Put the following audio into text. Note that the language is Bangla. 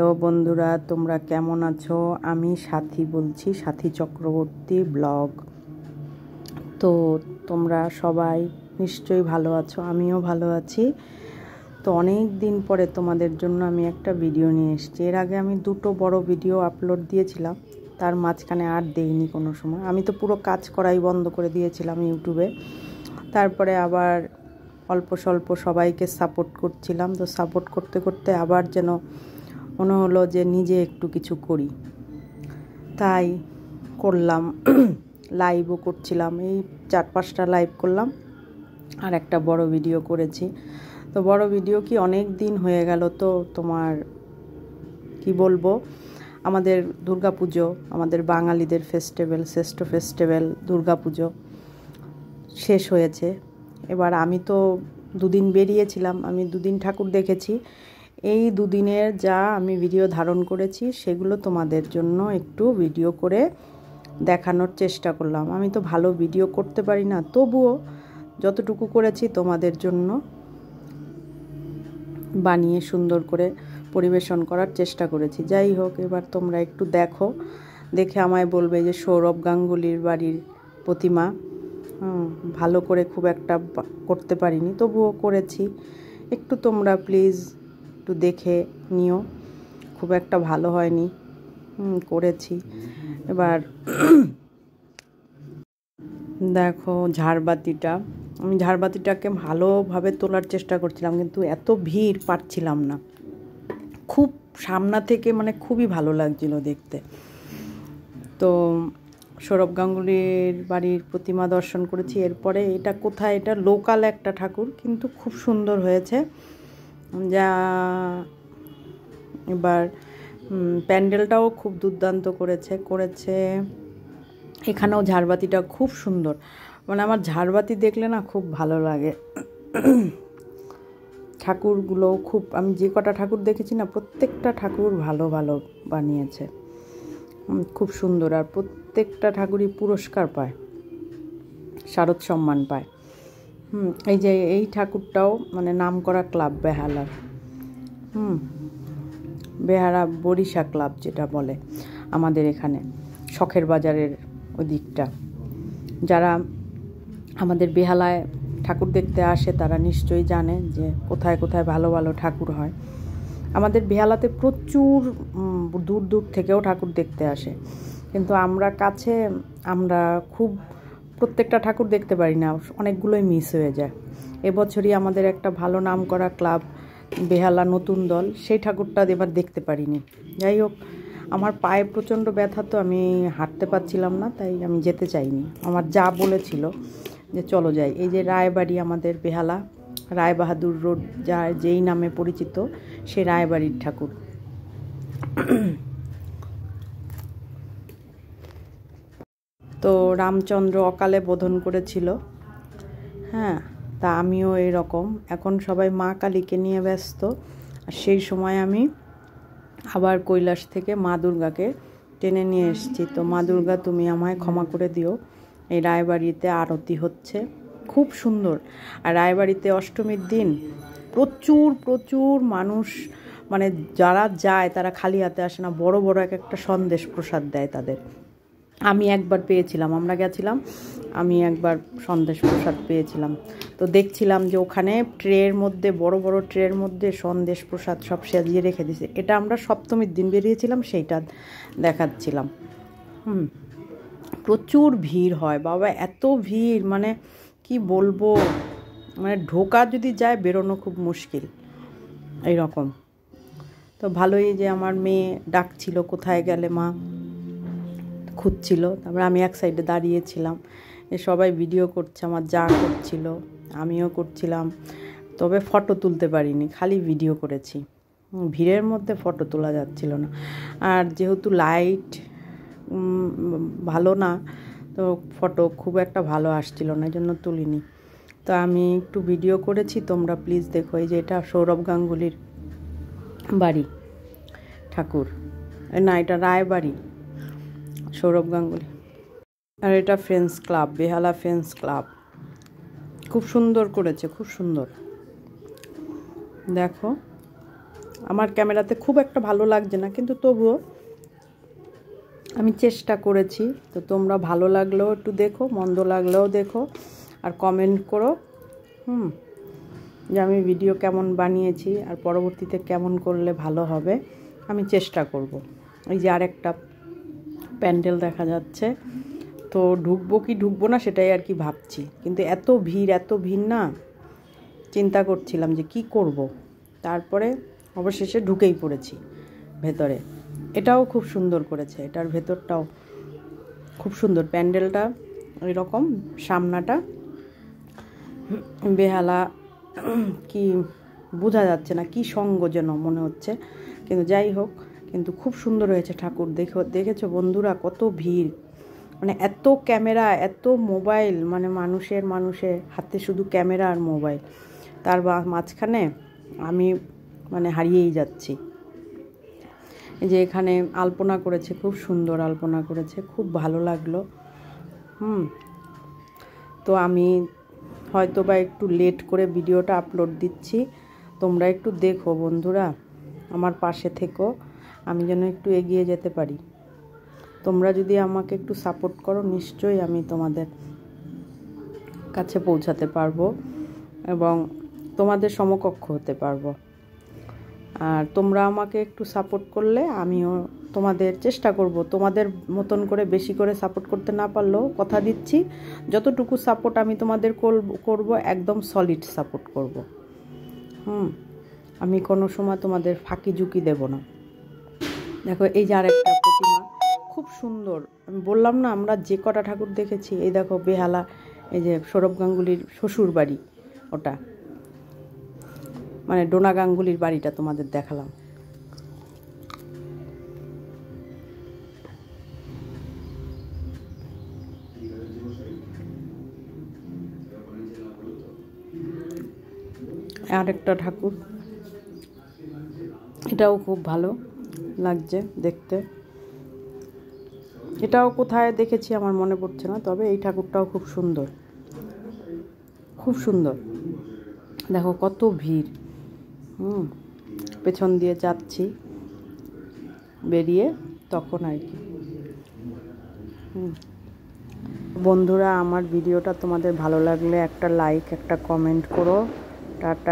তো বন্ধুরা, তোমরা কেমন আছো? আমি সাথী বলছি, সাথী চক্রবর্তী ব্লগ। তো তোমরা সবাই নিশ্চয়ই ভালো আছো, আমিও ভালো আছি। তো অনেক দিন পরে তোমাদের জন্য আমি একটা ভিডিও নিয়ে এসেছি। এর আগে আমি দুটো বড় ভিডিও আপলোড দিয়েছিলাম, তার মাঝখানে আর দেইনি কোনো সময়। আমি তো পুরো কাজ করাই বন্ধ করে দিয়েছিলাম ইউটিউবে। তারপরে আবার অল্প স্বল্প সবাইকে সাপোর্ট করছিলাম। তো সাপোর্ট করতে করতে আবার যেন মনে হলো যে নিজে একটু কিছু করি, তাই করলাম। লাইভও করছিলাম, এই 4-5টা লাইভ করলাম আর একটা বড় ভিডিও করেছি। তো বড় ভিডিও কি অনেক দিন হয়ে গেল। তো তোমার কি বলবো, আমাদের দুর্গাপুজো, আমাদের বাঙালিদের ফেস্টিভ্যাল, শ্রেষ্ঠ ফেস্টিভ্যাল দুর্গাপুজো শেষ হয়েছে। এবার আমি তো দুদিন বেরিয়েছিলাম, আমি দুদিন ঠাকুর দেখেছি। এই দুদিনের যা আমি ভিডিও ধারণ করেছি সেগুলো তোমাদের জন্য একটু ভিডিও করে দেখানোর চেষ্টা করলাম। আমি তো ভালো ভিডিও করতে পারি না, তবুও যতটুকু করেছি তোমাদের জন্য বানিয়ে সুন্দর করে পরিবেশন করার চেষ্টা করেছি। যাই হোক, এবার তোমরা একটু দেখো, দেখে আমায় বলবে যে সৌরভ গাঙ্গুলির বাড়ির প্রতিমা ভালো করে খুব একটা করতে পারিনি, তবুও করেছি। একটু তোমরা প্লিজ একটু দেখে নিও, খুব একটা ভালো হয়নি, করেছি। এবার দেখো ঝাড়বাতিটা, আমি ঝাড়বাতিটাকে ভালোভাবে তোলার চেষ্টা করছিলাম, কিন্তু এত ভিড় পারছিলাম না। খুব সামনা থেকে মানে খুবই ভালো লাগছিল দেখতে। তো সৌরভ গাঙ্গুলির বাড়ির প্রতিমা দর্শন করেছি। এরপরে এটা কোথায়, এটা লোকাল একটা ঠাকুর, কিন্তু খুব সুন্দর হয়েছে। যা এবার প্যান্ডেলটাও খুব দুর্দান্ত করেছে। এখানেও ঝাড়বাতিটা খুব সুন্দর, মানে আমার ঝাড়বাতি দেখলে না খুব ভালো লাগে। ঠাকুরগুলো খুব, আমি যে কটা ঠাকুর দেখেছি না, প্রত্যেকটা ঠাকুর ভালো ভালো বানিয়েছে, খুব সুন্দর। আর প্রত্যেকটা ঠাকুরই পুরস্কার পায়, শারদ সম্মান পায়। এই যে এই ঠাকুরটাও মানে নামকরা ক্লাব বেহালার, বেহারা বরিশা ক্লাব যেটা বলে আমাদের এখানে শখের বাজারের ওই দিকটা। যারা আমাদের বেহালায় ঠাকুর দেখতে আসে তারা নিশ্চয়ই জানে যে কোথায় কোথায় ভালো ভালো ঠাকুর হয়। আমাদের বেহালাতে প্রচুর দূর দূর থেকেও ঠাকুর দেখতে আসে, কিন্তু আমরা কাছে আমরা খুব প্রত্যেকটা ঠাকুর দেখতে পারি না, অনেকগুলোই মিস হয়ে যায়। এবছরই আমাদের একটা ভালো নাম করা ক্লাব বেহালা নতুন দল, সেই ঠাকুরটা এবার দেখতে পারিনি। যাই হোক, আমার পায়ে প্রচণ্ড ব্যথা, তো আমি হাঁটতে পারছিলাম না, তাই আমি যেতে চাইনি। আমার যা বলেছিল যে চলো যাই। এই যে রায়বাড়ি, আমাদের বেহালা রায়বাহাদুর রোড যেই নামে পরিচিত, সেই রায়বাড়ির ঠাকুর। তো রামচন্দ্র অকালে বোধন করেছিল, তা আমিও এরকম। এখন সবাই মা কালীকে নিয়ে ব্যস্ত, আর সেই সময় আমি আবার কৈলাস থেকে মা দুর্গাকে টেনে নিয়ে এসেছি। তো মা দুর্গা, তুমি আমায় ক্ষমা করে দিও। এই রায়বাড়িতে আরতি হচ্ছে, খুব সুন্দর। আর রায়বাড়িতে অষ্টমীর দিন প্রচুর প্রচুর মানুষ, মানে যারা যায় তারা খালি হাতে আসে না, বড় বড় এক একটা সন্দেশ প্রসাদ দেয় তাদের। আমি একবার পেয়েছিলাম, আমরা গেছিলাম, আমি একবার সন্দেশ প্রসাদ পেয়েছিলাম। তো দেখছিলাম যে ওখানে ট্রের মধ্যে, বড় বড় ট্রের মধ্যে সন্দেশ প্রসাদ সব সাজিয়ে রেখে দিয়েছে। এটা আমরা সপ্তমীর দিন বেরিয়েছিলাম, সেইটা দেখাচ্ছিলাম। প্রচুর ভিড় হয় বাবা, এত ভিড় মানে কি বলবো, মানে ঢোকা যদি যায় বেরোনো খুব মুশকিল এইরকম। তো ভালোই, যে আমার মেয়ে ডাকছিল কোথায় গেলে মা, খুঁজছিল। তারপরে আমি এক সাইডে দাঁড়িয়েছিলাম, সবাই ভিডিও করছে, আমার যা করছিল আমিও করছিলাম। তবে ফটো তুলতে পারিনি, খালি ভিডিও করেছি। ভিড়ের মধ্যে ফটো তোলা যাচ্ছিল না, আর যেহেতু লাইট ভালো না, তো ফটো খুব একটা ভালো আসছিল না, এই জন্য তুলিনি। তো আমি একটু ভিডিও করেছি, তোমরা প্লিজ দেখো। এই যে এটা সৌরভ গাঙ্গুলির বাড়ি ঠাকুর, না এটা রায়বাড়ি সৌরভ গাঙ্গুলি। আর এটা ফ্রেন্ডস ক্লাব, বেহালা ফ্রেন্ডস ক্লাব, খুব সুন্দর করেছে, খুব সুন্দর। দেখো আমার ক্যামেরাতে খুব একটা ভালো লাগছে না, কিন্তু তবুও আমি চেষ্টা করেছি। তো তোমরা ভালো লাগলেও একটু দেখো, মন্দ লাগলেও দেখো, আর কমেন্ট করো যে আমি ভিডিও কেমন বানিয়েছি আর পরবর্তীতে কেমন করলে ভালো হবে। আমি চেষ্টা করব। এই যে আরেকটা প্যান্ডেল দেখা যাচ্ছে, তো ঢুকবো কি ঢুকবো না সেটাই আর কি ভাবছি, কিন্তু এত ভিড় না, চিন্তা করছিলাম যে কি করব। তারপরে অবশেষে ঢুকেই পড়েছি ভেতরে। এটাও খুব সুন্দর করেছে, এটার ভেতরটাও খুব সুন্দর। প্যান্ডেলটা এরকম, সামনাটা বেহালা, কি বোঝা যাচ্ছে না, কি সঙ্গ যেন মনে হচ্ছে, কিন্তু যাই হোক, কিন্তু খুব সুন্দর হয়েছে ঠাকুর। দেখেছো বন্ধুরা কত ভিড়, মানে এত ক্যামেরা, এত মোবাইল, মানে মানুষের হাতে শুধু ক্যামেরা আর মোবাইল, তার মাঝখানে আমি মানে হারিয়েই যাচ্ছি। এই যে এখানে আলপনা করেছে, খুব সুন্দর আলপনা করেছে, খুব ভালো লাগলো। তো আমি হয়তো বা একটু লেট করে ভিডিওটা আপলোড দিচ্ছি, তোমরা একটু দেখো বন্ধুরা, আমার পাশে থেকো, আমি যেন একটু এগিয়ে যেতে পারি। তোমরা যদি আমাকে একটু সাপোর্ট করো, নিশ্চয়ই আমি তোমাদের কাছে পৌঁছাতে পারবো এবং তোমাদের সমকক্ষ হতে পারবো। আর তোমরা আমাকে একটু সাপোর্ট করলে আমিও তোমাদের চেষ্টা করব, তোমাদের মতন করে বেশি করে সাপোর্ট করতে না পারলেও কথা দিচ্ছি, যতটুকু সাপোর্ট আমি তোমাদের করব একদম সলিড সাপোর্ট করব। আমি কোনো সময় তোমাদের ফাঁকি ঝুঁকি দেব না। দেখো এই যে আরেকটা প্রতিমা, খুব সুন্দর। আমি বললাম না, আমরা যে কটা ঠাকুর দেখেছি, এই দেখো বেহালা, এই যে সৌরভ গাঙ্গুলির শ্বশুর বাড়ি, ওটা মানে ডোনা গাঙ্গুলির বাড়িটা তোমাদের দেখালাম। আরেকটা ঠাকুর, এটাও খুব ভালো লাগছে দেখতে। এটাও কোথায় দেখেছি আমার মনে পড়ছে না, তবে এই ঠাকুরটাও খুব সুন্দর, খুব সুন্দর। দেখো কত ভিড়, পেছন দিয়ে যাচ্ছি বেরিয়ে তখন আর কি। বন্ধুরা, আমার ভিডিওটা তোমাদের ভালো লাগলে একটা লাইক, একটা কমেন্ট করো। টাটা।